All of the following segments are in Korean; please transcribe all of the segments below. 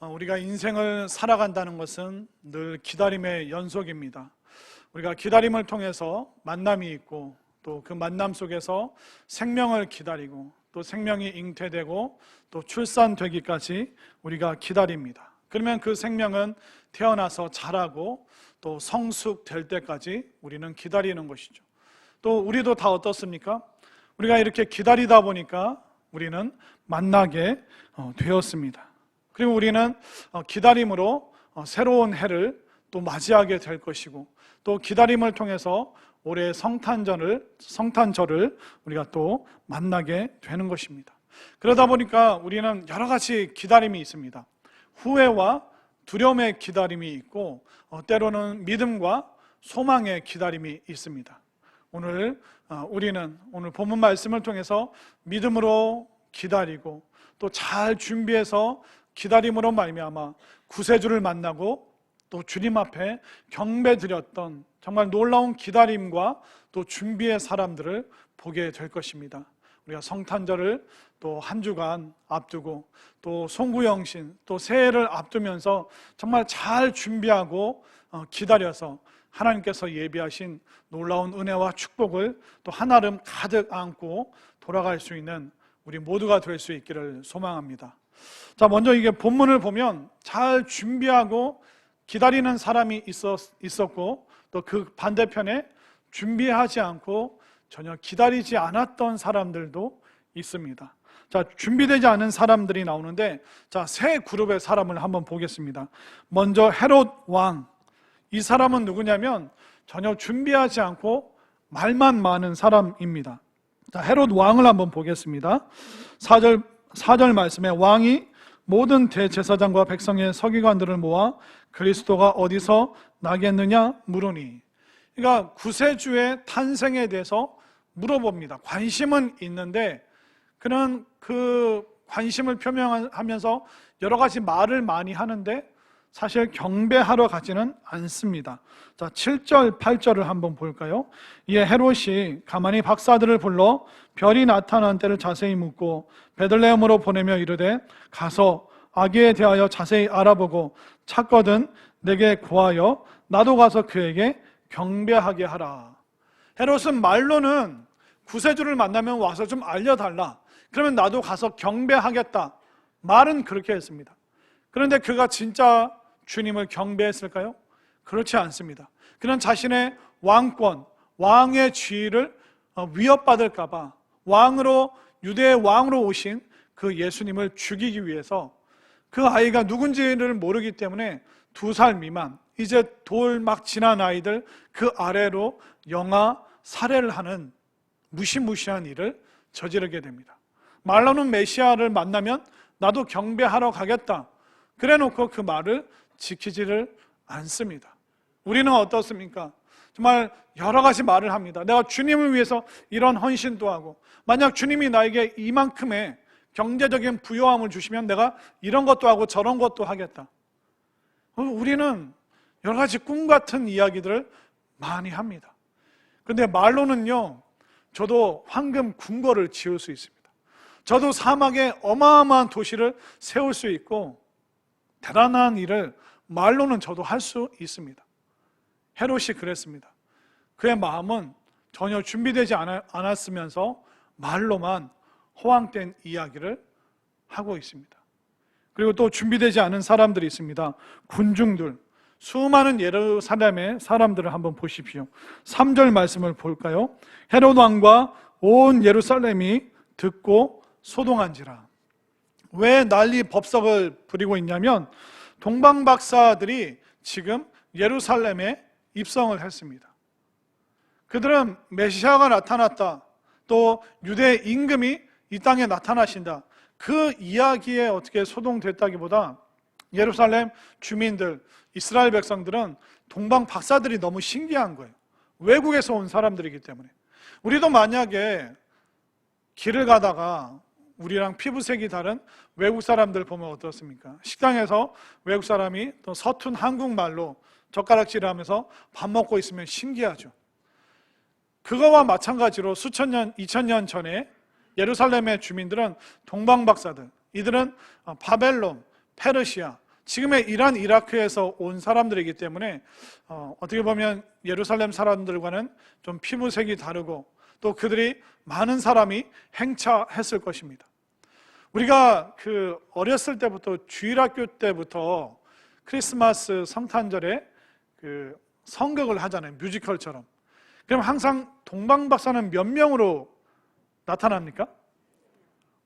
우리가 인생을 살아간다는 것은 늘 기다림의 연속입니다. 우리가 기다림을 통해서 만남이 있고 또 그 만남 속에서 생명을 기다리고 또 생명이 잉태되고 또 출산되기까지 우리가 기다립니다. 그러면 그 생명은 태어나서 자라고 또 성숙될 때까지 우리는 기다리는 것이죠. 또 우리도 다 어떻습니까? 우리가 이렇게 기다리다 보니까 우리는 만나게 되었습니다. 그리고 우리는 기다림으로 새로운 해를 또 맞이하게 될 것이고 또 기다림을 통해서 올해의 성탄절을 우리가 또 만나게 되는 것입니다. 그러다 보니까 우리는 여러 가지 기다림이 있습니다. 후회와 두려움의 기다림이 있고 때로는 믿음과 소망의 기다림이 있습니다. 우리는 오늘 본문 말씀을 통해서 믿음으로 기다리고 또 잘 준비해서 기다림으로 말미암아 구세주를 만나고 또 주님 앞에 경배드렸던 정말 놀라운 기다림과 또 준비의 사람들을 보게 될 것입니다. 우리가 성탄절을 또 한 주간 앞두고 또 송구영신 또 새해를 앞두면서 정말 잘 준비하고 기다려서 하나님께서 예비하신 놀라운 은혜와 축복을 또 한아름 가득 안고 돌아갈 수 있는 우리 모두가 될 수 있기를 소망합니다. 자, 먼저 이게 본문을 보면 잘 준비하고 기다리는 사람이 있었고 또 그 반대편에 준비하지 않고 전혀 기다리지 않았던 사람들도 있습니다. 자, 준비되지 않은 사람들이 나오는데 자, 세 그룹의 사람을 한번 보겠습니다. 먼저 헤롯 왕. 이 사람은 누구냐면 전혀 준비하지 않고 말만 많은 사람입니다. 자, 헤롯 왕을 한번 보겠습니다. 4절 말씀에 왕이 모든 대제사장과 백성의 서기관들을 모아 그리스도가 어디서 나겠느냐 물으니, 그러니까 구세주의 탄생에 대해서 물어봅니다. 관심은 있는데 그는 그 관심을 표명하면서 여러 가지 말을 많이 하는데 사실 경배하러 가지는 않습니다. 자, 7절, 8절을 한번 볼까요? 이에 헤롯이 가만히 박사들을 불러 별이 나타난 때를 자세히 묻고 베들레헴으로 보내며 이르되 가서 아기에 대하여 자세히 알아보고 찾거든 내게 구하여 나도 가서 그에게 경배하게 하라. 헤롯은 말로는 구세주를 만나면 와서 좀 알려달라, 그러면 나도 가서 경배하겠다, 말은 그렇게 했습니다. 그런데 그가 진짜 주님을 경배했을까요? 그렇지 않습니다. 그는 자신의 왕권, 왕의 지위를 위협받을까 봐 유대의 왕으로 오신 그 예수님을 죽이기 위해서 그 아이가 누군지를 모르기 때문에 2살 미만, 이제 돌 막 지난 아이들 그 아래로 영아 살해를 하는 무시무시한 일을 저지르게 됩니다. 말로는 메시아를 만나면 나도 경배하러 가겠다, 그래 놓고 그 말을 지키지를 않습니다. 우리는 어떻습니까? 정말 여러 가지 말을 합니다. 내가 주님을 위해서 이런 헌신도 하고, 만약 주님이 나에게 이만큼의 경제적인 부요함을 주시면 내가 이런 것도 하고 저런 것도 하겠다. 우리는 여러 가지 꿈 같은 이야기들을 많이 합니다. 그런데 말로는요, 저도 황금 궁궐을 지을 수 있습니다. 저도 사막에 어마어마한 도시를 세울 수 있고 대단한 일을 말로는 저도 할 수 있습니다. 헤롯이 그랬습니다. 그의 마음은 전혀 준비되지 않았으면서 말로만 허황된 이야기를 하고 있습니다. 그리고 또 준비되지 않은 사람들이 있습니다. 군중들, 수많은 예루살렘의 사람들을 한번 보십시오. 3절 말씀을 볼까요? 헤롯 왕과 온 예루살렘이 듣고 소동한지라. 왜 난리 법석을 부리고 있냐면 동방 박사들이 지금 예루살렘에 입성을 했습니다. 그들은 메시아가 나타났다, 또 유대 임금이 이 땅에 나타나신다, 그 이야기에 어떻게 소동됐다기보다 예루살렘 주민들, 이스라엘 백성들은 동방 박사들이 너무 신기한 거예요. 외국에서 온 사람들이기 때문에. 우리도 만약에 길을 가다가 우리랑 피부색이 다른 외국 사람들 보면 어떻습니까? 식당에서 외국 사람이 또 서툰 한국말로 젓가락질을 하면서 밥 먹고 있으면 신기하죠. 그거와 마찬가지로 수천 년, 2000년 전에 예루살렘의 주민들은 동방 박사들, 이들은 바벨론, 페르시아, 지금의 이란, 이라크에서 온 사람들이기 때문에 어떻게 보면 예루살렘 사람들과는 좀 피부색이 다르고 또 그들이 많은 사람이 행차했을 것입니다. 우리가 어렸을 때부터 주일학교 때부터 크리스마스 성탄절에 성극을 하잖아요. 뮤지컬처럼. 그럼 항상 동방박사는 몇 명으로 나타납니까?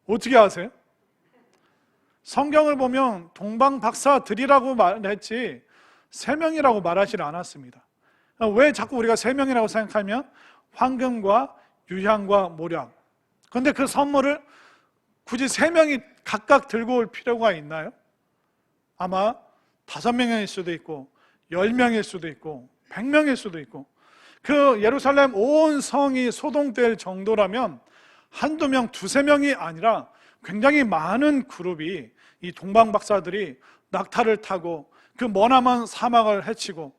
어떻게 아세요? 성경을 보면 동방박사들이라고 말했지 3명이라고 말하지 않았습니다. 왜 자꾸 우리가 3명이라고 생각하면 황금과 유향과 모략. 그런데 그 선물을 굳이 3명이 각각 들고 올 필요가 있나요? 아마 5명일 수도 있고 10명일 수도 있고 100명일 수도 있고 그 예루살렘 온 성이 소동될 정도라면 한두 명, 두세 명이 아니라 굉장히 많은 그룹이 이 동방박사들이 낙타를 타고 그 머나먼 사막을 헤치고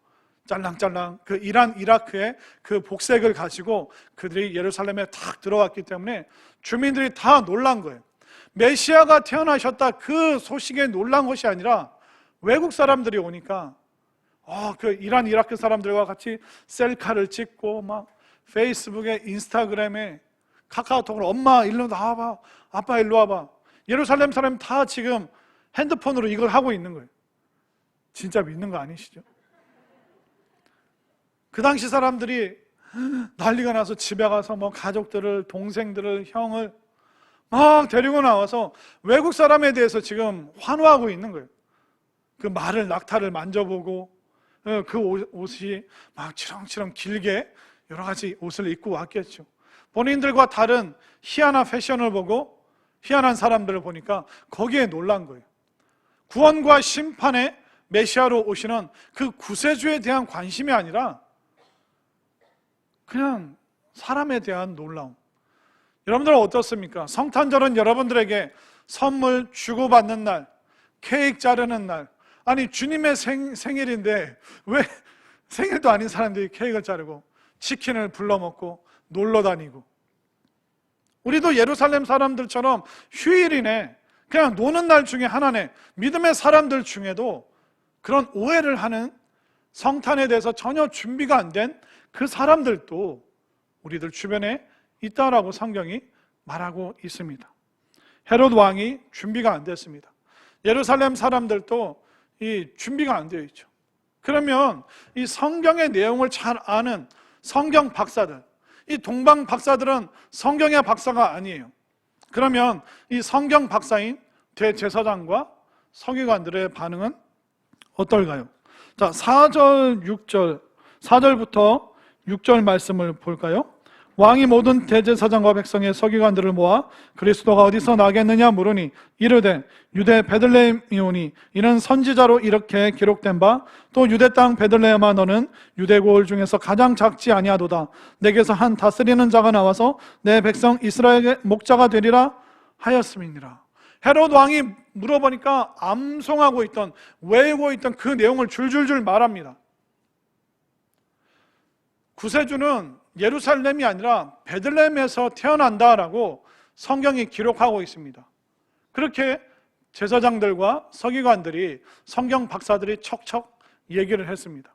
짤랑짤랑 그 이란, 이라크의 그 복색을 가지고 그들이 예루살렘에 탁 들어왔기 때문에 주민들이 다 놀란 거예요. 메시아가 태어나셨다 그 소식에 놀란 것이 아니라 외국 사람들이 오니까 그 이란, 이라크 사람들과 같이 셀카를 찍고 막 페이스북에, 인스타그램에, 카카오톡으로 엄마 일로 나와봐, 아빠 일로 와봐. 예루살렘 사람 다 지금 핸드폰으로 이걸 하고 있는 거예요. 진짜 믿는 거 아니시죠? 그 당시 사람들이 난리가 나서 집에 가서 뭐 가족들을, 동생들을, 형을 막 데리고 나와서 외국 사람에 대해서 지금 환호하고 있는 거예요. 그 말을, 낙타를 만져보고 그 옷이 막 치렁치렁 길게 여러 가지 옷을 입고 왔겠죠. 본인들과 다른 희한한 패션을 보고 희한한 사람들을 보니까 거기에 놀란 거예요. 구원과 심판의 메시아로 오시는 그 구세주에 대한 관심이 아니라 그냥 사람에 대한 놀라움. 여러분들은 어떻습니까? 성탄절은 여러분들에게 선물 주고받는 날, 케이크 자르는 날. 아니 주님의 생일인데 왜 생일도 아닌 사람들이 케이크를 자르고 치킨을 불러 먹고 놀러 다니고. 우리도 예루살렘 사람들처럼 휴일이네, 그냥 노는 날 중에 하나네. 믿음의 사람들 중에도 그런 오해를 하는, 성탄에 대해서 전혀 준비가 안 된 그 사람들도 우리들 주변에 있다라고 성경이 말하고 있습니다. 헤롯 왕이 준비가 안 됐습니다. 예루살렘 사람들도 이 준비가 안 되어 있죠. 그러면 이 성경의 내용을 잘 아는 성경 박사들, 이 동방 박사들은 성경의 박사가 아니에요. 그러면 이 성경 박사인 대제사장과 서기관들의 반응은 어떨까요? 자, 4절부터 6절 말씀을 볼까요? 왕이 모든 대제사장과 백성의 서기관들을 모아 그리스도가 어디서 나겠느냐 물으니 이르되 유대 베들레헴이오니 이는 선지자로 이렇게 기록된 바 또 유대 땅 베들레헴아 너는 유대 고을 중에서 가장 작지 아니하도다. 내게서 한 다스리는 자가 나와서 내 백성 이스라엘의 목자가 되리라 하였음이니라. 헤롯 왕이 물어보니까 암송하고 있던, 외우고 있던 그 내용을 줄줄줄 말합니다. 구세주는 예루살렘이 아니라 베들레헴에서 태어난다라고 성경이 기록하고 있습니다. 그렇게 제사장들과 서기관들이, 성경 박사들이 척척 얘기를 했습니다.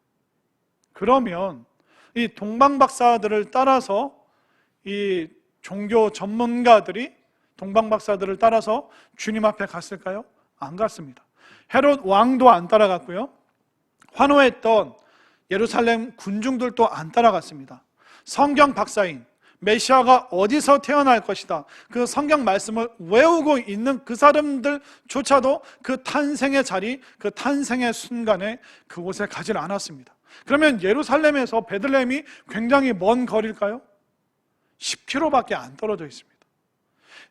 그러면 이 동방 박사들을 따라서 이 종교 전문가들이 동방 박사들을 따라서 주님 앞에 갔을까요? 안 갔습니다. 헤롯 왕도 안 따라갔고요, 환호했던 예루살렘 군중들도 안 따라갔습니다. 성경 박사인 메시아가 어디서 태어날 것이다, 그 성경 말씀을 외우고 있는 그 사람들조차도 그 탄생의 자리, 그 탄생의 순간에 그곳에 가지 않았습니다. 그러면 예루살렘에서 베들레헴이 굉장히 먼 거리일까요? 10km밖에 안 떨어져 있습니다.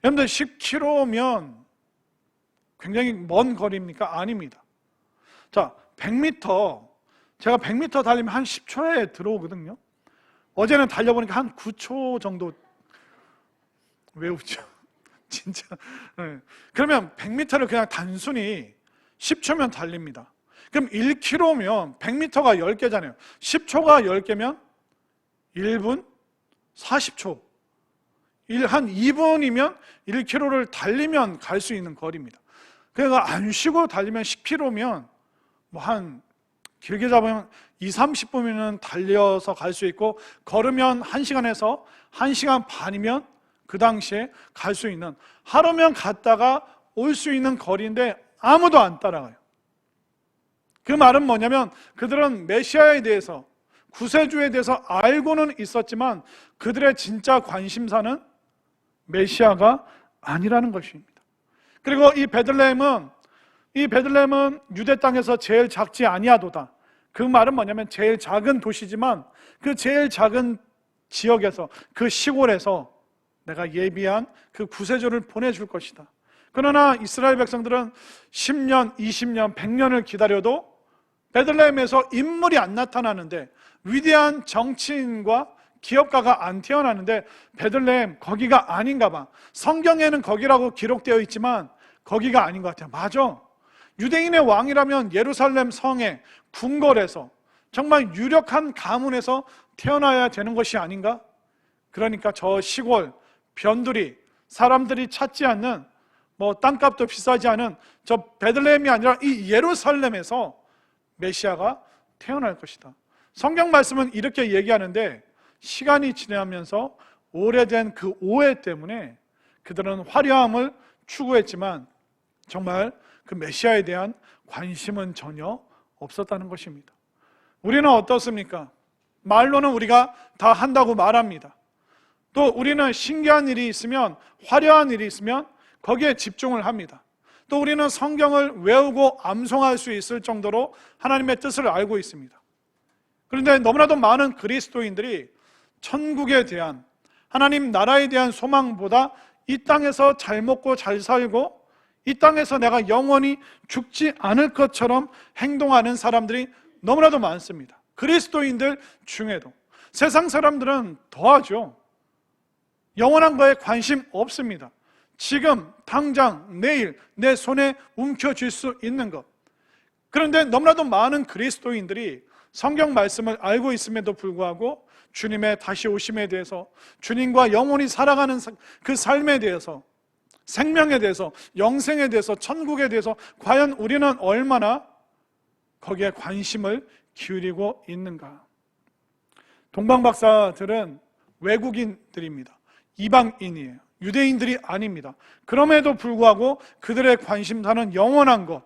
여러분들 10km면 굉장히 먼 거리입니까? 아닙니다. 자, 100m, 제가 100m 달리면 한 10초에 들어오거든요. 어제는 달려보니까 한 9초 정도 외우죠. 진짜. 네. 그러면 100m를 그냥 단순히 10초면 달립니다. 그럼 1km면 100m가 10개잖아요. 10초가 10개면 1분 40초. 한 2분이면 1km를 달리면 갈 수 있는 거리입니다. 그러니까 안 쉬고 달리면 10km면 뭐 한 길게 잡으면 20-30분이면 달려서 갈 수 있고, 걸으면 1시간에서 1시간 반이면 그 당시에 갈 수 있는, 하루면 갔다가 올 수 있는 거리인데 아무도 안 따라가요. 그 말은 뭐냐면 그들은 메시아에 대해서, 구세주에 대해서 알고는 있었지만 그들의 진짜 관심사는 메시아가 아니라는 것입니다. 그리고 이 베들레헴은 유대 땅에서 제일 작지 아니하도다. 그 말은 뭐냐면 제일 작은 도시지만 그 제일 작은 지역에서, 그 시골에서 내가 예비한 그 구세주를 보내줄 것이다. 그러나 이스라엘 백성들은 10년, 20년, 100년을 기다려도 베들레헴에서 인물이 안 나타나는데, 위대한 정치인과 기업가가 안 태어나는데 베들레헴 거기가 아닌가 봐. 성경에는 거기라고 기록되어 있지만 거기가 아닌 것 같아요. 맞아. 유대인의 왕이라면 예루살렘 성의 궁궐에서, 정말 유력한 가문에서 태어나야 되는 것이 아닌가? 그러니까 저 시골 변두리, 사람들이 찾지 않는, 뭐 땅값도 비싸지 않은 저 베들레헴이 아니라 이 예루살렘에서 메시아가 태어날 것이다. 성경 말씀은 이렇게 얘기하는데, 시간이 지나면서 오래된 그 오해 때문에 그들은 화려함을 추구했지만 정말 그 메시아에 대한 관심은 전혀 없었다는 것입니다. 우리는 어떻습니까? 말로는 우리가 다 한다고 말합니다. 또 우리는 신기한 일이 있으면, 화려한 일이 있으면 거기에 집중을 합니다. 또 우리는 성경을 외우고 암송할 수 있을 정도로 하나님의 뜻을 알고 있습니다. 그런데 너무나도 많은 그리스도인들이 천국에 대한, 하나님 나라에 대한 소망보다 이 땅에서 잘 먹고 잘 살고 이 땅에서 내가 영원히 죽지 않을 것처럼 행동하는 사람들이 너무나도 많습니다. 그리스도인들 중에도. 세상 사람들은 더하죠. 영원한 거에 관심 없습니다. 지금 당장 내일 내 손에 움켜쥘 수 있는 것. 그런데 너무나도 많은 그리스도인들이 성경 말씀을 알고 있음에도 불구하고 주님의 다시 오심에 대해서, 주님과 영원히 살아가는 그 삶에 대해서, 생명에 대해서, 영생에 대해서, 천국에 대해서 과연 우리는 얼마나 거기에 관심을 기울이고 있는가? 동방 박사들은 외국인들입니다. 이방인이에요. 유대인들이 아닙니다. 그럼에도 불구하고 그들의 관심사는 영원한 것,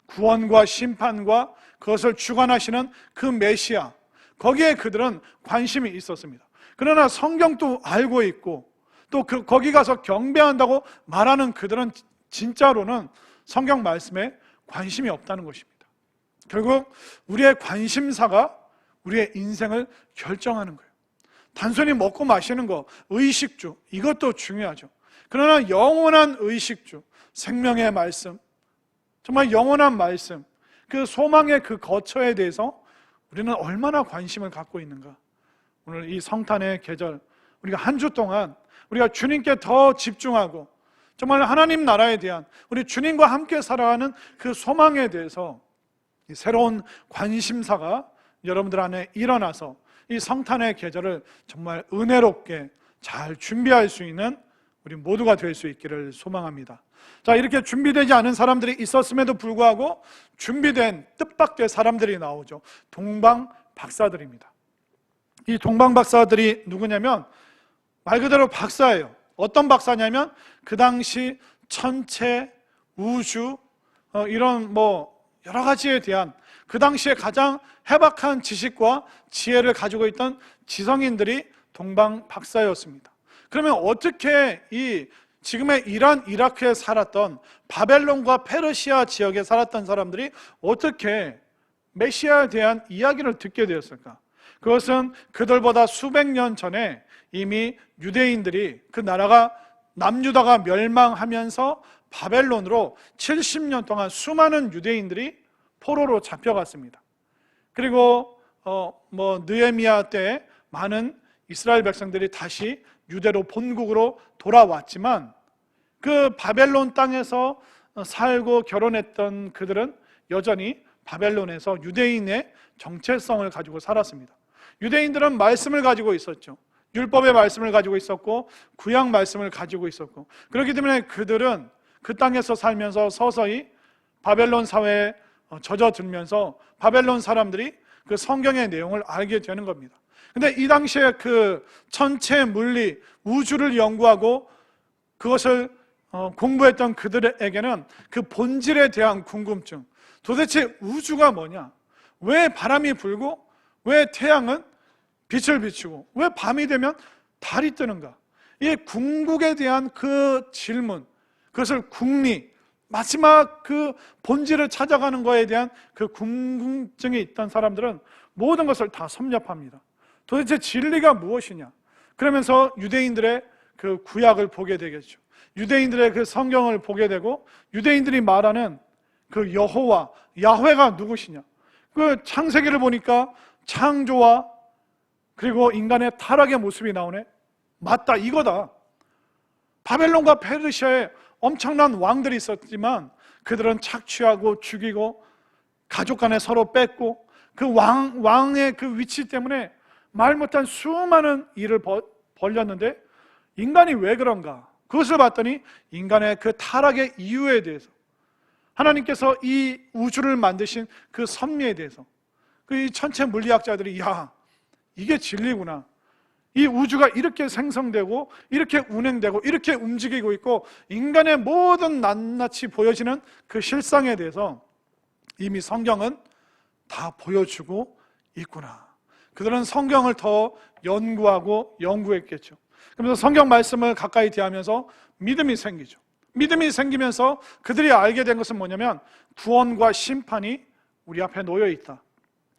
구원과 심판과 그것을 주관하시는 그 메시아, 거기에 그들은 관심이 있었습니다. 그러나 성경도 알고 있고 또 거기 가서 경배한다고 말하는 그들은 진짜로는 성경 말씀에 관심이 없다는 것입니다. 결국 우리의 관심사가 우리의 인생을 결정하는 거예요. 단순히 먹고 마시는 거, 의식주, 이것도 중요하죠. 그러나 영원한 의식주, 생명의 말씀, 정말 영원한 말씀, 그 소망의 그 거처에 대해서 우리는 얼마나 관심을 갖고 있는가? 오늘 이 성탄의 계절, 우리가 한 주 동안 우리가 주님께 더 집중하고 정말 하나님 나라에 대한, 우리 주님과 함께 살아가는 그 소망에 대해서 이 새로운 관심사가 여러분들 안에 일어나서 이 성탄의 계절을 정말 은혜롭게 잘 준비할 수 있는 우리 모두가 될 수 있기를 소망합니다. 자, 이렇게 준비되지 않은 사람들이 있었음에도 불구하고 준비된, 뜻밖의 사람들이 나오죠. 동방 박사들입니다. 이 동방 박사들이 누구냐면 말 그대로 박사예요. 어떤 박사냐면 그 당시 천체, 우주, 이런 여러 가지에 대한 그 당시에 가장 해박한 지식과 지혜를 가지고 있던 지성인들이 동방 박사였습니다. 그러면 어떻게 이 지금의 이란, 이라크에 살았던 바벨론과 페르시아 지역에 살았던 사람들이 어떻게 메시아에 대한 이야기를 듣게 되었을까? 그것은 그들보다 수백 년 전에 이미 유대인들이, 그 나라가 남유다가 멸망하면서 바벨론으로 70년 동안 수많은 유대인들이 포로로 잡혀갔습니다. 그리고 느헤미야 때 많은 이스라엘 백성들이 다시 유대로 본국으로 돌아왔지만 그 바벨론 땅에서 살고 결혼했던 그들은 여전히 바벨론에서 유대인의 정체성을 가지고 살았습니다. 유대인들은 말씀을 가지고 있었죠. 율법의 말씀을 가지고 있었고 구약 말씀을 가지고 있었고, 그렇기 때문에 그들은 그 땅에서 살면서 서서히 바벨론 사회에 젖어들면서 바벨론 사람들이 그 성경의 내용을 알게 되는 겁니다. 근데 이 당시에 그 천체 물리, 우주를 연구하고 그것을 공부했던 그들에게는 그 본질에 대한 궁금증, 도대체 우주가 뭐냐? 왜 바람이 불고 왜 태양은 빛을 비추고 왜 밤이 되면 달이 뜨는가? 이 궁극에 대한 그 질문, 그것을 궁리, 마지막 그 본질을 찾아가는 것에 대한 그 궁금증이 있던 사람들은 모든 것을 다 섭렵합니다. 도대체 진리가 무엇이냐? 그러면서 유대인들의 그 구약을 보게 되겠죠. 유대인들의 그 성경을 보게 되고 유대인들이 말하는 그 여호와, 야훼가 누구시냐? 그 창세기를 보니까 창조와 그리고 인간의 타락의 모습이 나오네. 맞다, 이거다. 바벨론과 페르시아에 엄청난 왕들이 있었지만 그들은 착취하고 죽이고 가족 간에 서로 뺏고 그 왕의 그 위치 때문에 말 못한 수많은 일을 벌였는데 인간이 왜 그런가? 그것을 봤더니 인간의 그 타락의 이유에 대해서, 하나님께서 이 우주를 만드신 그 섭리에 대해서 그 천체 물리학자들이 야, 이게 진리구나. 이 우주가 이렇게 생성되고 이렇게 운행되고 이렇게 움직이고 있고 인간의 모든 낱낱이 보여지는 그 실상에 대해서 이미 성경은 다 보여주고 있구나. 그들은 성경을 더 연구하고 연구했겠죠. 그러면서 성경 말씀을 가까이 대하면서 믿음이 생기죠. 믿음이 생기면서 그들이 알게 된 것은 뭐냐면 구원과 심판이 우리 앞에 놓여 있다.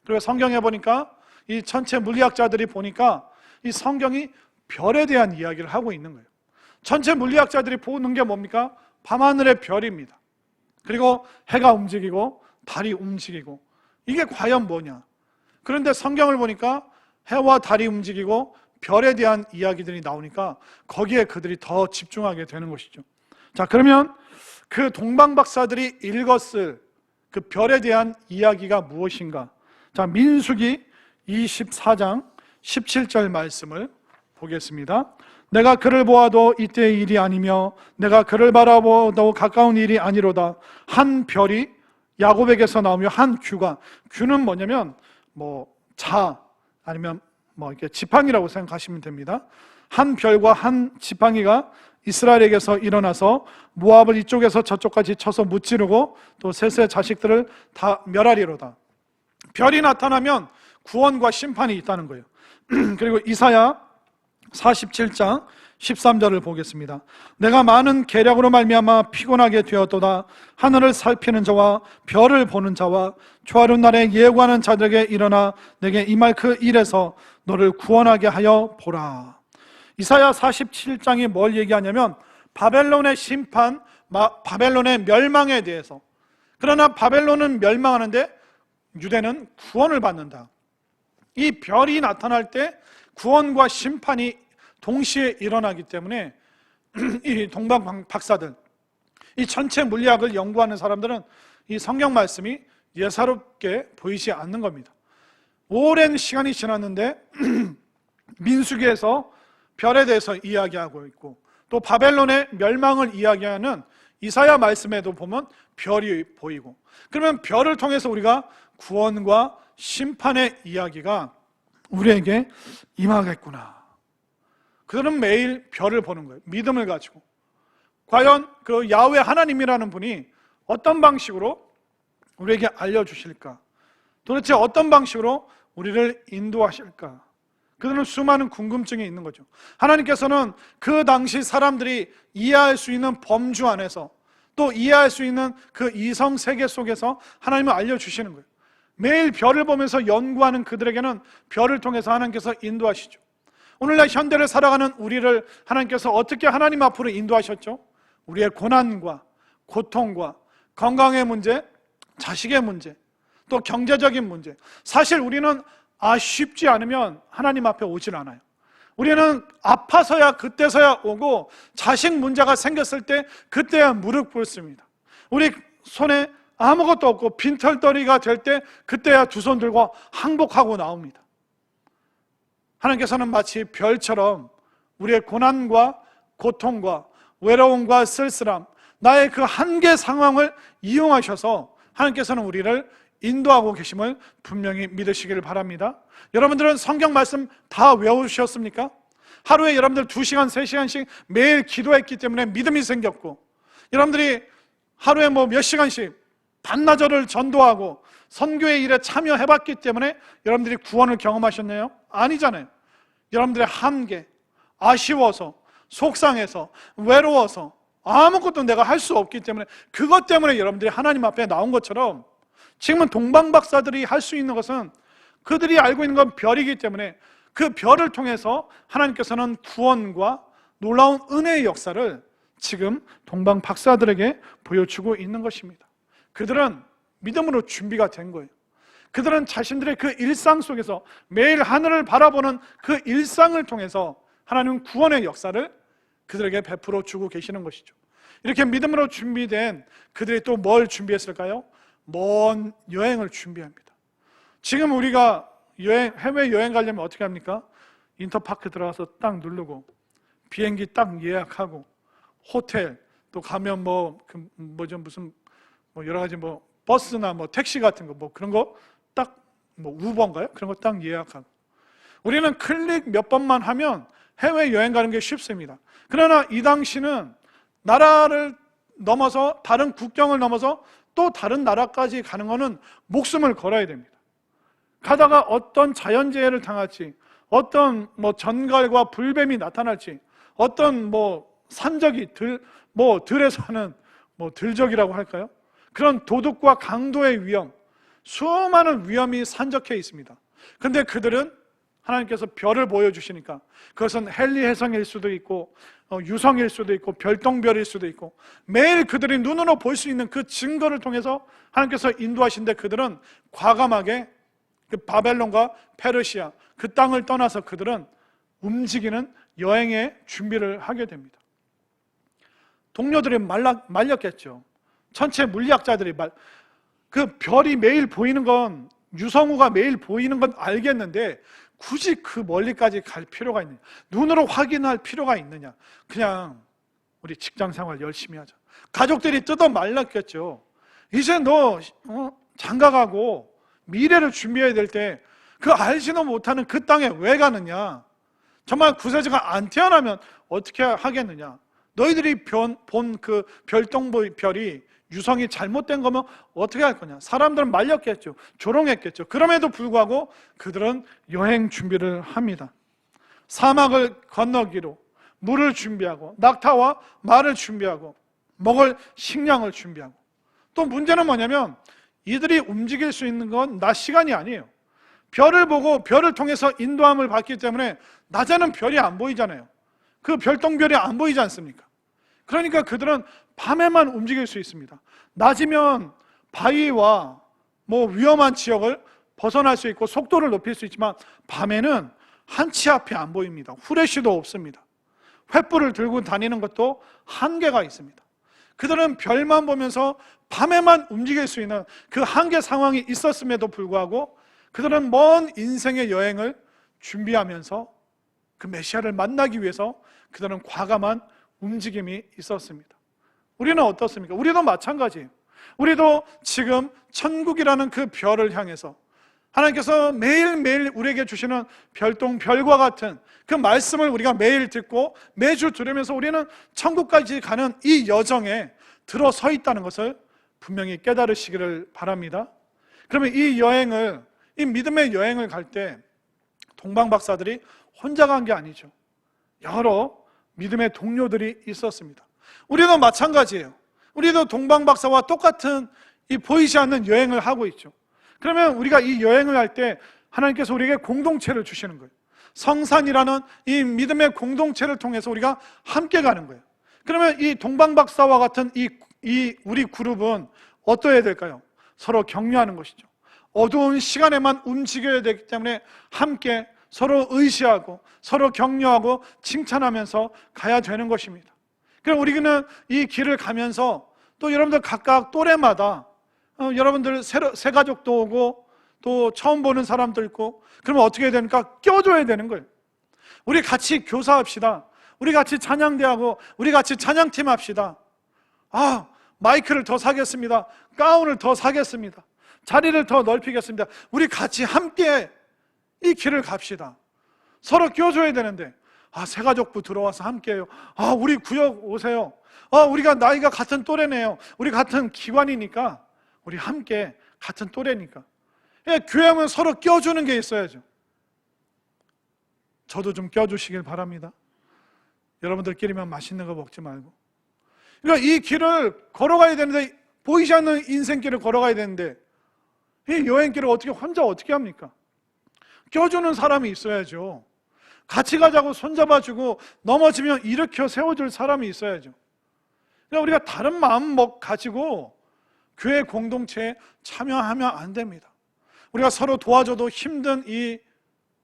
그리고 성경에 보니까 이 천체 물리학자들이 보니까 이 성경이 별에 대한 이야기를 하고 있는 거예요. 천체 물리학자들이 보는 게 뭡니까? 밤하늘의 별입니다. 그리고 해가 움직이고 달이 움직이고 이게 과연 뭐냐? 그런데 성경을 보니까 해와 달이 움직이고 별에 대한 이야기들이 나오니까 거기에 그들이 더 집중하게 되는 것이죠. 자, 그러면 그 동방박사들이 읽었을 그 별에 대한 이야기가 무엇인가? 자, 민수기 24장 17절 말씀을 보겠습니다. 내가 그를 보아도 이때의 일이 아니며 내가 그를 바라보아도 가까운 일이 아니로다. 한 별이 야곱에게서 나오며 한 규는 뭐냐면 자 아니면 이렇게 지팡이라고 생각하시면 됩니다. 한 별과 한 지팡이가 이스라엘에게서 일어나서 모압을 이쪽에서 저쪽까지 쳐서 무찌르고 또 셋의 자식들을 다 멸하리로다. 별이 나타나면 구원과 심판이 있다는 거예요. 그리고 이사야 47장 13절을 보겠습니다. 내가 많은 계략으로 말미암아 피곤하게 되었도다. 하늘을 살피는 자와 별을 보는 자와 초하루 날에 예고하는 자들에게 일어나 내게 임할 그 일에서 너를 구원하게 하여 보라. 이사야 47장이 뭘 얘기하냐면 바벨론의 심판, 바벨론의 멸망에 대해서. 그러나 바벨론은 멸망하는데 유대는 구원을 받는다. 이 별이 나타날 때 구원과 심판이 동시에 일어나기 때문에 이 동방 박사들, 이 천체 물리학을 연구하는 사람들은 이 성경 말씀이 예사롭게 보이지 않는 겁니다. 오랜 시간이 지났는데 민수기에서 별에 대해서 이야기하고 있고 또 바벨론의 멸망을 이야기하는 이사야 말씀에도 보면 별이 보이고, 그러면 별을 통해서 우리가 구원과 심판의 이야기가 우리에게 임하겠구나. 그들은 매일 별을 보는 거예요. 믿음을 가지고. 과연 그 야훼 하나님이라는 분이 어떤 방식으로 우리에게 알려주실까? 도대체 어떤 방식으로 우리를 인도하실까? 그들은 수많은 궁금증이 있는 거죠. 하나님께서는 그 당시 사람들이 이해할 수 있는 범주 안에서 또 이해할 수 있는 그 이성 세계 속에서 하나님을 알려주시는 거예요. 매일 별을 보면서 연구하는 그들에게는 별을 통해서 하나님께서 인도하시죠. 오늘날 현대를 살아가는 우리를 하나님께서 어떻게 하나님 앞으로 인도하셨죠? 우리의 고난과 고통과 건강의 문제, 자식의 문제, 또 경제적인 문제. 사실 우리는 쉽지 않으면 하나님 앞에 오질 않아요. 우리는 아파서야 그때서야 오고 자식 문제가 생겼을 때 그때야 무릎 꿇습니다. 우리 손에 아무것도 없고 빈털터리가 될 때 그때야 두 손 들고 항복하고 나옵니다. 하나님께서는 마치 별처럼 우리의 고난과 고통과 외로움과 쓸쓸함, 나의 그 한계 상황을 이용하셔서 하나님께서는 우리를 인도하고 계심을 분명히 믿으시기를 바랍니다. 여러분들은 성경 말씀 다 외우셨습니까? 하루에 여러분들 2시간, 3시간씩 매일 기도했기 때문에 믿음이 생겼고, 여러분들이 하루에 몇 시간씩 반나절을 전도하고 선교의 일에 참여해봤기 때문에 여러분들이 구원을 경험하셨나요? 아니잖아요. 여러분들의 한계, 아쉬워서, 속상해서, 외로워서 아무것도 내가 할 수 없기 때문에, 그것 때문에 여러분들이 하나님 앞에 나온 것처럼, 지금은 동방박사들이 할 수 있는 것은 그들이 알고 있는 건 별이기 때문에 그 별을 통해서 하나님께서는 구원과 놀라운 은혜의 역사를 지금 동방박사들에게 보여주고 있는 것입니다. 그들은 믿음으로 준비가 된 거예요. 그들은 자신들의 그 일상 속에서 매일 하늘을 바라보는 그 일상을 통해서 하나님은 구원의 역사를 그들에게 베풀어 주고 계시는 것이죠. 이렇게 믿음으로 준비된 그들이 또 뭘 준비했을까요? 먼 여행을 준비합니다. 지금 우리가 해외 여행 가려면 어떻게 합니까? 인터파크 들어가서 딱 누르고 비행기 딱 예약하고 호텔 또 가면 무슨 여러 가지 버스나 택시 같은 거 그런 거 딱 우버인가요? 그런 거 딱 예약하고. 우리는 클릭 몇 번만 하면 해외 여행 가는 게 쉽습니다. 그러나 이 당시는 나라를 넘어서 다른 국경을 넘어서 또 다른 나라까지 가는 거는 목숨을 걸어야 됩니다. 가다가 어떤 자연재해를 당할지, 어떤 전갈과 불뱀이 나타날지, 어떤 산적이 들에서 하는 들적이라고 할까요? 그런 도둑과 강도의 위험, 수많은 위험이 산적해 있습니다. 그런데 그들은 하나님께서 별을 보여주시니까, 그것은 헨리 해성일 수도 있고 유성일 수도 있고 별똥별일 수도 있고, 매일 그들이 눈으로 볼 수 있는 그 증거를 통해서 하나님께서 인도하신데, 그들은 과감하게 그 바벨론과 페르시아 그 땅을 떠나서 그들은 움직이는 여행의 준비를 하게 됩니다. 동료들이 말렸겠죠. 전체 물리학자들이 그 별이 매일 보이는 건, 유성우가 매일 보이는 건 알겠는데 굳이 그 멀리까지 갈 필요가 있느냐, 눈으로 확인할 필요가 있느냐, 그냥 우리 직장생활 열심히 하자. 가족들이 뜯어 말랐겠죠. 이제 너 장가가고 미래를 준비해야 될 때 그 알지도 못하는 그 땅에 왜 가느냐, 정말 구세주가 안 태어나면 어떻게 하겠느냐, 너희들이 본 그 별똥별이 유성이 잘못된 거면 어떻게 할 거냐. 사람들은 말렸겠죠. 조롱했겠죠. 그럼에도 불구하고 그들은 여행 준비를 합니다. 사막을 건너기로 물을 준비하고 낙타와 말을 준비하고 먹을 식량을 준비하고, 또 문제는 뭐냐면 이들이 움직일 수 있는 건 낮 시간이 아니에요. 별을 보고 별을 통해서 인도함을 받기 때문에 낮에는 별이 안 보이잖아요. 그 별똥별이 안 보이지 않습니까? 그러니까 그들은 밤에만 움직일 수 있습니다. 낮이면 바위와 위험한 지역을 벗어날 수 있고 속도를 높일 수 있지만, 밤에는 한치 앞이 안 보입니다. 후레쉬도 없습니다. 횃불을 들고 다니는 것도 한계가 있습니다. 그들은 별만 보면서 밤에만 움직일 수 있는 그 한계 상황이 있었음에도 불구하고 그들은 먼 인생의 여행을 준비하면서 그 메시아를 만나기 위해서 그들은 과감한 움직임이 있었습니다. 우리는 어떻습니까? 우리도 마찬가지예요. 우리도 지금 천국이라는 그 별을 향해서 하나님께서 매일매일 우리에게 주시는 별과 같은 그 말씀을 우리가 매일 듣고 매주 들으면서 우리는 천국까지 가는 이 여정에 들어서 있다는 것을 분명히 깨달으시기를 바랍니다. 그러면 이 믿음의 여행을 갈 때 동방박사들이 혼자 간 게 아니죠. 여러 믿음의 동료들이 있었습니다. 우리도 마찬가지예요. 우리도 동방박사와 똑같은 이 보이지 않는 여행을 하고 있죠. 그러면 우리가 이 여행을 할 때 하나님께서 우리에게 공동체를 주시는 거예요. 성산이라는 이 믿음의 공동체를 통해서 우리가 함께 가는 거예요. 그러면 이 동방박사와 같은 우리 그룹은 어떠해야 될까요? 서로 격려하는 것이죠. 어두운 시간에만 움직여야 되기 때문에 함께 서로 의지하고 서로 격려하고 칭찬하면서 가야 되는 것입니다. 그럼 우리는 이 길을 가면서 또 여러분들 각각 또래마다 여러분들 새 가족도 오고 또 처음 보는 사람도 있고, 그러면 어떻게 해야 됩니까? 껴줘야 되는 거예요. 우리 같이 교사합시다. 우리 같이 찬양대하고 우리 같이 찬양팀 합시다. 마이크를 더 사겠습니다. 가운을 더 사겠습니다. 자리를 더 넓히겠습니다. 우리 같이 함께 이 길을 갑시다. 서로 껴줘야 되는데, 새가족부 들어와서 함께해요. 우리 구역 오세요. 우리가 나이가 같은 또래네요. 우리 같은 기관이니까, 우리 함께 같은 또래니까. 교회 하면 서로 껴주는 게 있어야죠. 저도 좀 껴주시길 바랍니다. 여러분들끼리만 맛있는 거 먹지 말고. 그러니까 이 길을 걸어가야 되는데, 보이지 않는 인생길을 걸어가야 되는데, 이 여행길을 혼자 어떻게 합니까? 껴주는 사람이 있어야죠. 같이 가자고 손잡아주고 넘어지면 일으켜 세워줄 사람이 있어야죠. 그러니까 우리가 다른 마음 가지고 교회 공동체에 참여하면 안 됩니다. 우리가 서로 도와줘도 힘든 이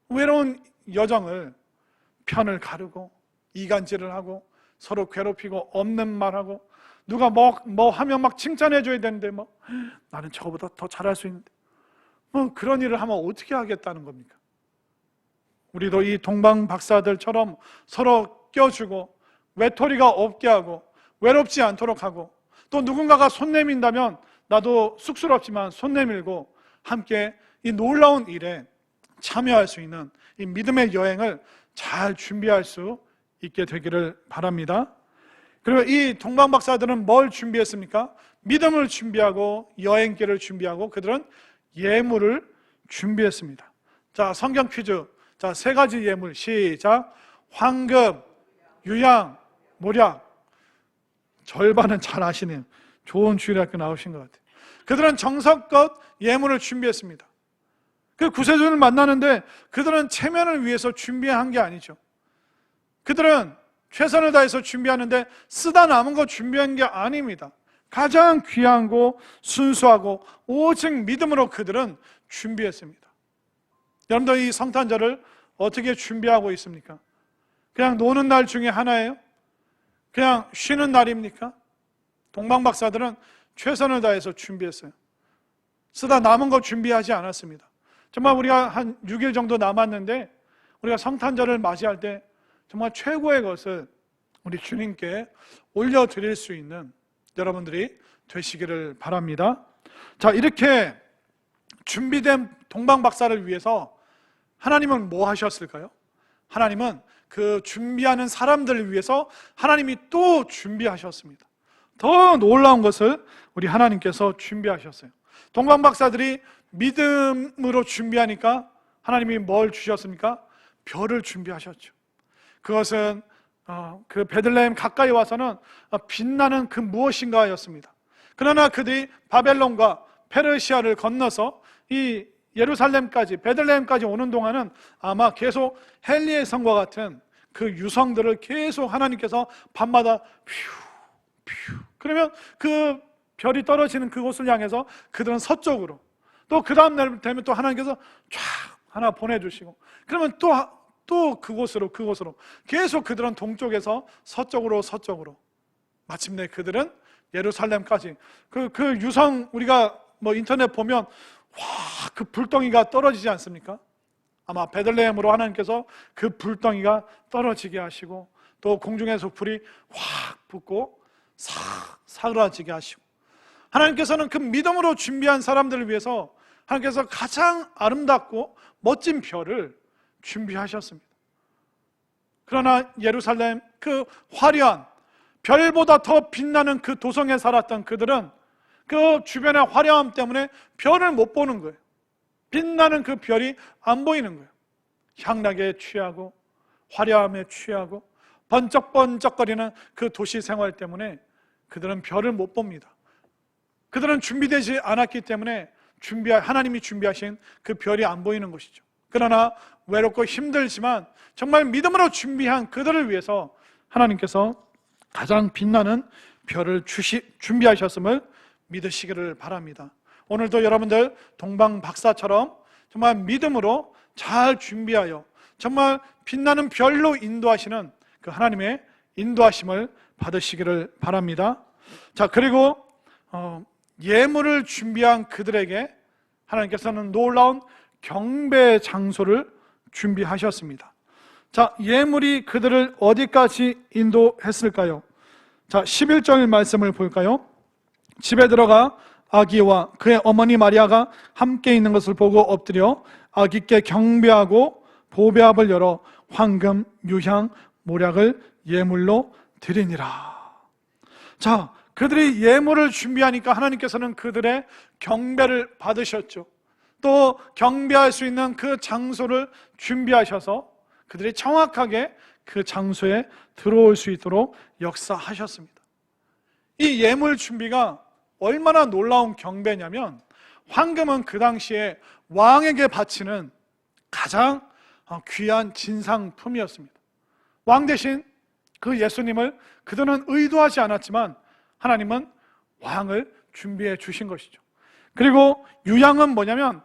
외로운 여정을 편을 가르고 이간질을 하고 서로 괴롭히고 없는 말하고 누가 뭐 하면 막 칭찬해줘야 되는데 나는 저거보다 더 잘할 수 있는데 그런 일을 하면 어떻게 하겠다는 겁니까? 우리도 이 동방 박사들처럼 서로 껴주고 외톨이가 없게 하고 외롭지 않도록 하고 또 누군가가 손 내민다면 나도 쑥스럽지만 손 내밀고 함께 이 놀라운 일에 참여할 수 있는 이 믿음의 여행을 잘 준비할 수 있게 되기를 바랍니다. 그리고 이 동방 박사들은 뭘 준비했습니까? 믿음을 준비하고 여행길을 준비하고 그들은 예물을 준비했습니다. 자, 성경 퀴즈. 자, 세 가지 예물. 시작. 황금, 유향, 모략. 절반은 잘 아시네요. 좋은 주일학교 나오신 것 같아요. 그들은 정성껏 예물을 준비했습니다. 그 구세주를 만나는데 그들은 체면을 위해서 준비한 게 아니죠. 그들은 최선을 다해서 준비하는데 쓰다 남은 거 준비한 게 아닙니다. 가장 귀한 거 순수하고 오직 믿음으로 그들은 준비했습니다. 여러분들 이 성탄절을 어떻게 준비하고 있습니까? 그냥 노는 날 중에 하나예요? 그냥 쉬는 날입니까? 동방 박사들은 최선을 다해서 준비했어요. 쓰다 남은 거 준비하지 않았습니다. 정말 우리가 한 6일 정도 남았는데 우리가 성탄절을 맞이할 때 정말 최고의 것을 우리 주님께 올려드릴 수 있는 여러분들이 되시기를 바랍니다. 자, 이렇게 준비된 동방 박사를 위해서 하나님은 뭐 하셨을까요? 하나님은 그 준비하는 사람들을 위해서 하나님이 또 준비하셨습니다. 더 놀라운 것을 우리 하나님께서 준비하셨어요. 동방 박사들이 믿음으로 준비하니까 하나님이 뭘 주셨습니까? 별을 준비하셨죠. 그것은 그 베들레헴 가까이 와서는 빛나는 그 무엇인가였습니다. 그러나 그들이 바벨론과 페르시아를 건너서 이 예루살렘까지 베들레헴까지 오는 동안은 아마 계속 헨리의 성과 같은 그 유성들을 계속 하나님께서 밤마다 퓨 그러면 그 별이 떨어지는 그곳을 향해서 그들은 서쪽으로 또 그 다음 날 되면 또 하나님께서 쫙 하나 보내주시고 그러면 또 그곳으로 계속 그들은 동쪽에서 서쪽으로 마침내 그들은 예루살렘까지 그 유성 우리가 인터넷 보면 그 불덩이가 떨어지지 않습니까? 아마 베들레헴으로 하나님께서 그 불덩이가 떨어지게 하시고 또 공중에서 불이 확 붙고 사그라지게 하시고 하나님께서는 그 믿음으로 준비한 사람들을 위해서 하나님께서 가장 아름답고 멋진 별을 준비하셨습니다. 그러나 예루살렘 그 화려한 별보다 더 빛나는 그 도성에 살았던 그들은 그 주변의 화려함 때문에 별을 못 보는 거예요. 빛나는 그 별이 안 보이는 거예요. 향락에 취하고 화려함에 취하고 번쩍번쩍거리는 그 도시 생활 때문에 그들은 별을 못 봅니다. 그들은 준비되지 않았기 때문에 하나님이 준비하신 그 별이 안 보이는 것이죠. 그러나 외롭고 힘들지만 정말 믿음으로 준비한 그들을 위해서 하나님께서 가장 빛나는 별을 준비하셨음을 믿으시기를 바랍니다. 오늘도 여러분들 동방 박사처럼 정말 믿음으로 잘 준비하여 정말 빛나는 별로 인도하시는 그 하나님의 인도하심을 받으시기를 바랍니다. 자, 그리고 예물을 준비한 그들에게 하나님께서는 놀라운 경배 장소를 준비하셨습니다. 자, 예물이 그들을 어디까지 인도했을까요? 자, 11절 말씀을 볼까요? 집에 들어가 아기와 그의 어머니 마리아가 함께 있는 것을 보고 엎드려 아기께 경배하고 보배압을 열어 황금, 유향, 모략을 예물로 드리니라. 자, 그들이 예물을 준비하니까 하나님께서는 그들의 경배를 받으셨죠. 또 경배할 수 있는 그 장소를 준비하셔서 그들이 정확하게 그 장소에 들어올 수 있도록 역사하셨습니다. 이 예물 준비가 얼마나 놀라운 경배냐면, 황금은 그 당시에 왕에게 바치는 가장 귀한 진상품이었습니다. 왕 대신 그 예수님을 그들은 의도하지 않았지만 하나님은 왕을 준비해 주신 것이죠. 그리고 유향은 뭐냐면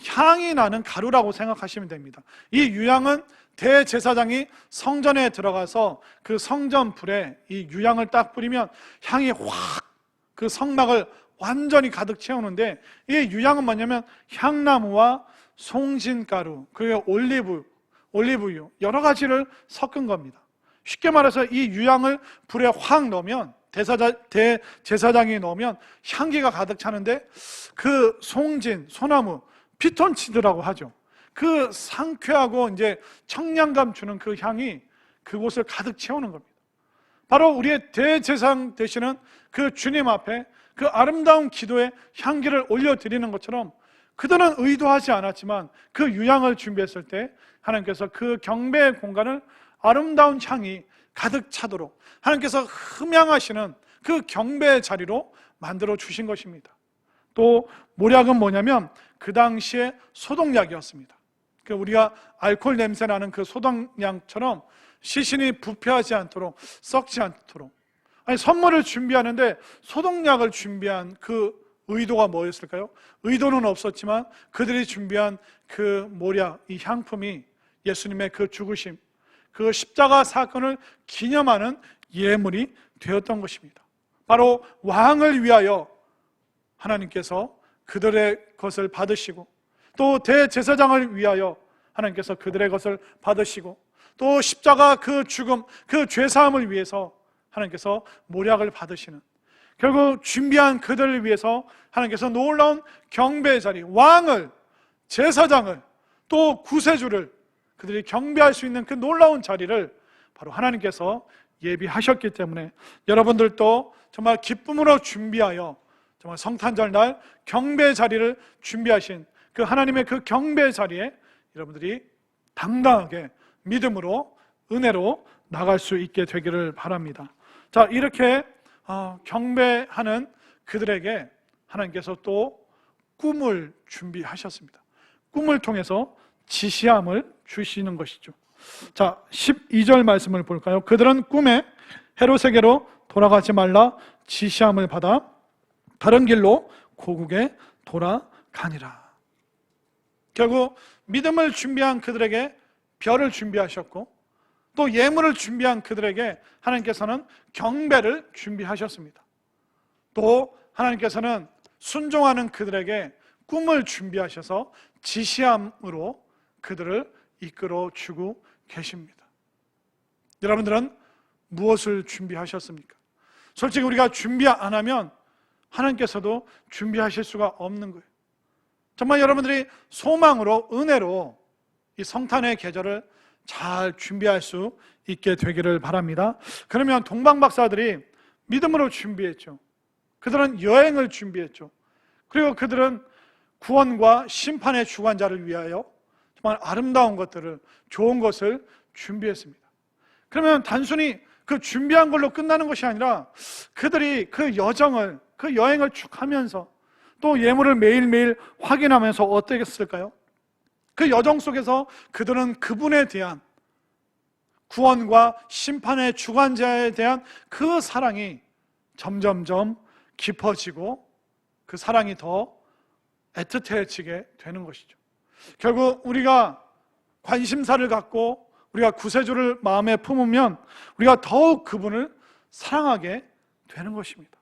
향이 나는 가루라고 생각하시면 됩니다. 이 유향은 대제사장이 성전에 들어가서 그 성전 불에 이 유향을 딱 뿌리면 향이 확 그 성막을 완전히 가득 채우는데, 이 유향은 뭐냐면 향나무와 송진가루 그리고 올리브유 여러 가지를 섞은 겁니다. 쉽게 말해서 이 유향을 불에 확 넣으면 대제사장이 넣으면 향기가 가득 차는데, 그 송진, 소나무, 피톤치드라고 하죠. 그 상쾌하고 이제 청량감 주는 그 향이 그곳을 가득 채우는 겁니다. 바로 우리의 대제사장 되시는 그 주님 앞에 그 아름다운 기도의 향기를 올려드리는 것처럼 그들은 의도하지 않았지만 그 유향을 준비했을 때 하나님께서 그 경배의 공간을 아름다운 향이 가득 차도록 하나님께서 흠양하시는 그 경배의 자리로 만들어 주신 것입니다. 또 모략은 뭐냐면 그 당시에 소독약이었습니다. 우리가 알코올 냄새 나는 그 소독약처럼 시신이 부패하지 않도록, 썩지 않도록. 아니, 선물을 준비하는데 소독약을 준비한 그 의도가 뭐였을까요? 의도는 없었지만 그들이 준비한 그 모략, 이 향품이 예수님의 그 죽으심, 그 십자가 사건을 기념하는 예물이 되었던 것입니다. 바로 왕을 위하여 하나님께서 그들의 것을 받으시고, 또 대제사장을 위하여 하나님께서 그들의 것을 받으시고, 또 십자가 그 죽음, 그 죄사함을 위해서 하나님께서 모략을 받으시는, 결국 준비한 그들을 위해서 하나님께서 놀라운 경배의 자리, 왕을, 제사장을, 또 구세주를 그들이 경배할 수 있는 그 놀라운 자리를 바로 하나님께서 예비하셨기 때문에 여러분들도 정말 기쁨으로 준비하여 정말 성탄절 날 경배의 자리를 준비하신 그 하나님의 그 경배의 자리에 여러분들이 당당하게 믿음으로, 은혜로 나갈 수 있게 되기를 바랍니다. 자, 이렇게 경배하는 그들에게 하나님께서 또 꿈을 준비하셨습니다. 꿈을 통해서 지시함을 주시는 것이죠. 자, 12절 말씀을 볼까요? 그들은 꿈에 헤롯에게로 돌아가지 말라 지시함을 받아 다른 길로 고국에 돌아가니라. 결국 믿음을 준비한 그들에게 별을 준비하셨고, 또 예물을 준비한 그들에게 하나님께서는 경배를 준비하셨습니다. 또 하나님께서는 순종하는 그들에게 꿈을 준비하셔서 지시함으로 그들을 이끌어 주고 계십니다. 여러분들은 무엇을 준비하셨습니까? 솔직히 우리가 준비 안 하면 하나님께서도 준비하실 수가 없는 거예요. 정말 여러분들이 소망으로, 은혜로 이 성탄의 계절을 잘 준비할 수 있게 되기를 바랍니다. 그러면 동방박사들이 믿음으로 준비했죠. 그들은 여행을 준비했죠. 그리고 그들은 구원과 심판의 주관자를 위하여 정말 아름다운 것들을, 좋은 것을 준비했습니다. 그러면 단순히 그 준비한 걸로 끝나는 것이 아니라 그들이 그 여정을, 그 여행을 쭉 하면서 또 예물을 매일매일 확인하면서 어땠을까요? 그 여정 속에서 그들은 그분에 대한, 구원과 심판의 주관자에 대한 그 사랑이 점점점 깊어지고 그 사랑이 더 애틋해지게 되는 것이죠. 결국 우리가 관심사를 갖고 우리가 구세주를 마음에 품으면 우리가 더욱 그분을 사랑하게 되는 것입니다.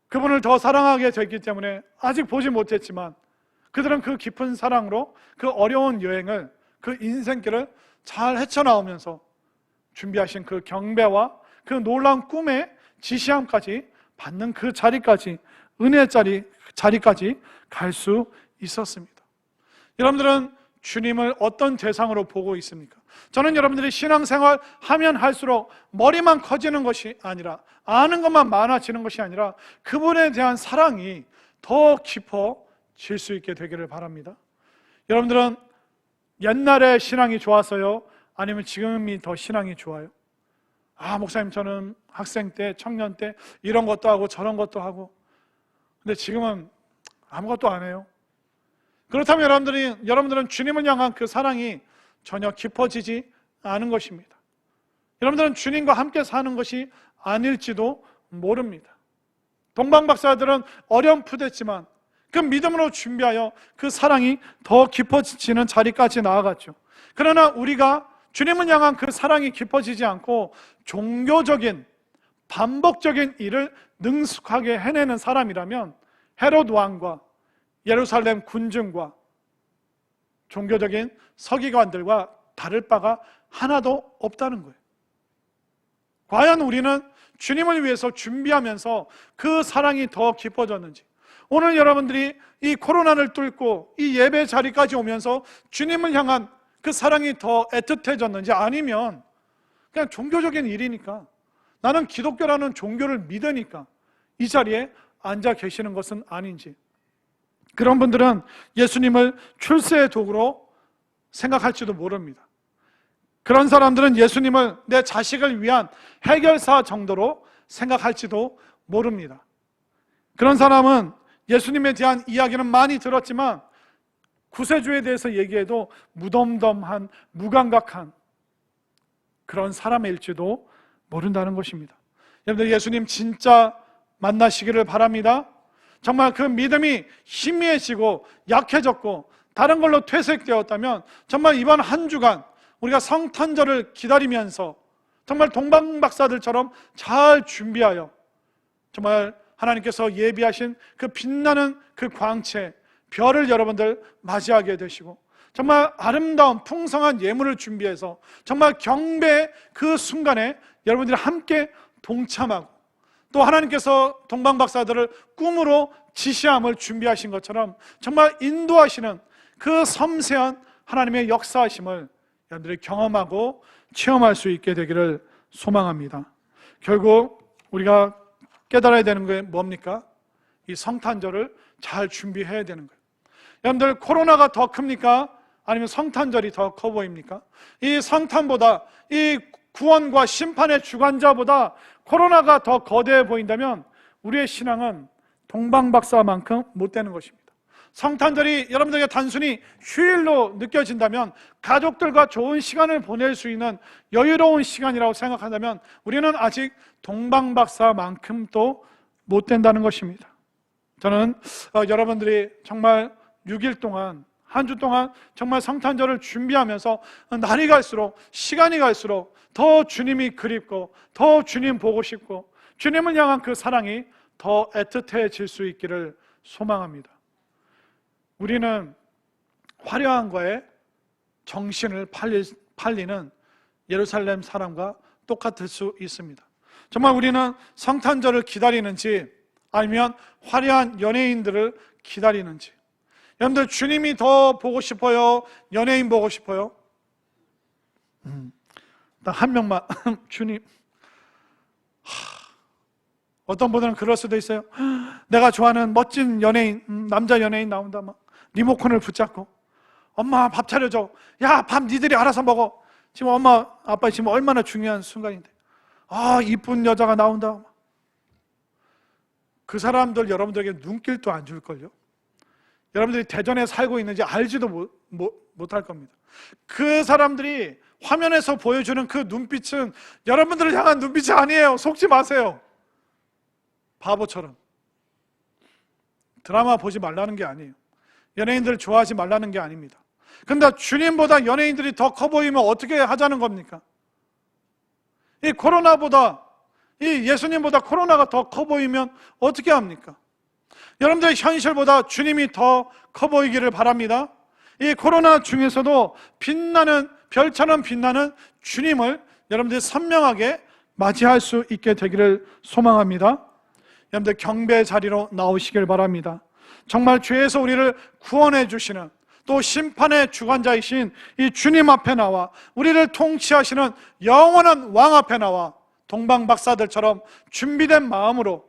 그분을 더 사랑하게 됐기 때문에 아직 보지 못했지만 그들은 그 깊은 사랑으로 그 어려운 여행을, 그 인생길을 잘 헤쳐나오면서 준비하신 그 경배와 그 놀라운 꿈의 지시함까지 받는 그 자리까지, 은혜의 자리까지 갈 수 있었습니다. 여러분들은 주님을 어떤 대상으로 보고 있습니까? 저는 여러분들이 신앙생활 하면 할수록 머리만 커지는 것이 아니라, 아는 것만 많아지는 것이 아니라 그분에 대한 사랑이 더 깊어질 수 있게 되기를 바랍니다. 여러분들은 옛날에 신앙이 좋아서요? 아니면 지금이 더 신앙이 좋아요? 목사님, 저는 학생 때, 청년 때 이런 것도 하고 저런 것도 하고, 근데 지금은 아무것도 안 해요. 그렇다면 여러분들은 주님을 향한 그 사랑이 전혀 깊어지지 않은 것입니다. 여러분들은 주님과 함께 사는 것이 아닐지도 모릅니다. 동방박사들은 어렴풋했지만 그 믿음으로 준비하여 그 사랑이 더 깊어지는 자리까지 나아갔죠. 그러나 우리가 주님을 향한 그 사랑이 깊어지지 않고 종교적인 반복적인 일을 능숙하게 해내는 사람이라면 헤롯 왕과 예루살렘 군중과 종교적인 서기관들과 다를 바가 하나도 없다는 거예요. 과연 우리는 주님을 위해서 준비하면서 그 사랑이 더 깊어졌는지, 오늘 여러분들이 이 코로나를 뚫고 이 예배 자리까지 오면서 주님을 향한 그 사랑이 더 애틋해졌는지, 아니면 그냥 종교적인 일이니까, 나는 기독교라는 종교를 믿으니까 이 자리에 앉아 계시는 것은 아닌지, 그런 분들은 예수님을 출세의 도구로 생각할지도 모릅니다. 그런 사람들은 예수님을 내 자식을 위한 해결사 정도로 생각할지도 모릅니다. 그런 사람은 예수님에 대한 이야기는 많이 들었지만 구세주에 대해서 얘기해도 무덤덤한, 무감각한 그런 사람일지도 모른다는 것입니다. 여러분들, 예수님 진짜 만나시기를 바랍니다. 정말 그 믿음이 희미해지고 약해졌고 다른 걸로 퇴색되었다면 정말 이번 한 주간 우리가 성탄절을 기다리면서 정말 동방박사들처럼 잘 준비하여 정말 하나님께서 예비하신 그 빛나는 그 광채, 별을 여러분들 맞이하게 되시고, 정말 아름다운 풍성한 예물을 준비해서 정말 경배의 그 순간에 여러분들이 함께 동참하고, 또 하나님께서 동방박사들을 꿈으로 지시함을 준비하신 것처럼 정말 인도하시는 그 섬세한 하나님의 역사하심을 여러분들이 경험하고 체험할 수 있게 되기를 소망합니다. 결국 우리가 깨달아야 되는 게 뭡니까? 이 성탄절을 잘 준비해야 되는 거예요. 여러분들, 코로나가 더 큽니까? 아니면 성탄절이 더 커 보입니까? 이 성탄보다, 이 구원과 심판의 주관자보다 코로나가 더 거대해 보인다면 우리의 신앙은 동방박사만큼 못 되는 것입니다. 성탄절이 여러분들에게 단순히 휴일로 느껴진다면, 가족들과 좋은 시간을 보낼 수 있는 여유로운 시간이라고 생각한다면 우리는 아직 동방박사만큼도 못 된다는 것입니다. 저는 여러분들이 정말 6일 동안, 한 주 동안 정말 성탄절을 준비하면서 날이 갈수록, 시간이 갈수록 더 주님이 그립고 더 주님 보고 싶고 주님을 향한 그 사랑이 더 애틋해질 수 있기를 소망합니다. 우리는 화려한 거에 정신을 팔리는 예루살렘 사람과 똑같을 수 있습니다. 정말 우리는 성탄절을 기다리는지 아니면 화려한 연예인들을 기다리는지. 여러분들, 주님이 더 보고 싶어요? 연예인 보고 싶어요? 딱 한 명만 주님. 어떤 분들은 그럴 수도 있어요. 내가 좋아하는 멋진 연예인, 남자 연예인 나온다, 막 리모컨을 붙잡고 엄마 밥 차려줘. 야, 밥 니들이 알아서 먹어. 지금 엄마 아빠 지금 얼마나 중요한 순간인데, 이쁜 여자가 나온다. 그 사람들 여러분들에게 눈길도 안 줄걸요. 여러분들이 대전에 살고 있는지 알지도 못할 겁니다. 그 사람들이 화면에서 보여주는 그 눈빛은 여러분들을 향한 눈빛이 아니에요. 속지 마세요. 바보처럼. 드라마 보지 말라는 게 아니에요. 연예인들 좋아하지 말라는 게 아닙니다. 근데 주님보다 연예인들이 더 커 보이면 어떻게 하자는 겁니까? 이 코로나보다, 이 예수님보다 코로나가 더 커 보이면 어떻게 합니까? 여러분들의 현실보다 주님이 더 커 보이기를 바랍니다. 이 코로나 중에서도 빛나는, 별처럼 빛나는 주님을 여러분들이 선명하게 맞이할 수 있게 되기를 소망합니다. 여러분들 경배 자리로 나오시길 바랍니다. 정말 죄에서 우리를 구원해 주시는, 또 심판의 주관자이신 이 주님 앞에 나와 우리를 통치하시는 영원한 왕 앞에 나와 동방박사들처럼 준비된 마음으로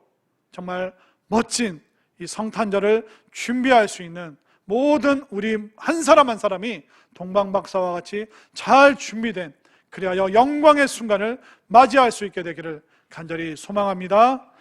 정말 멋진 이 성탄절을 준비할 수 있는 모든 우리 한 사람 한 사람이 동방박사와 같이 잘 준비된, 그리하여 영광의 순간을 맞이할 수 있게 되기를 간절히 소망합니다.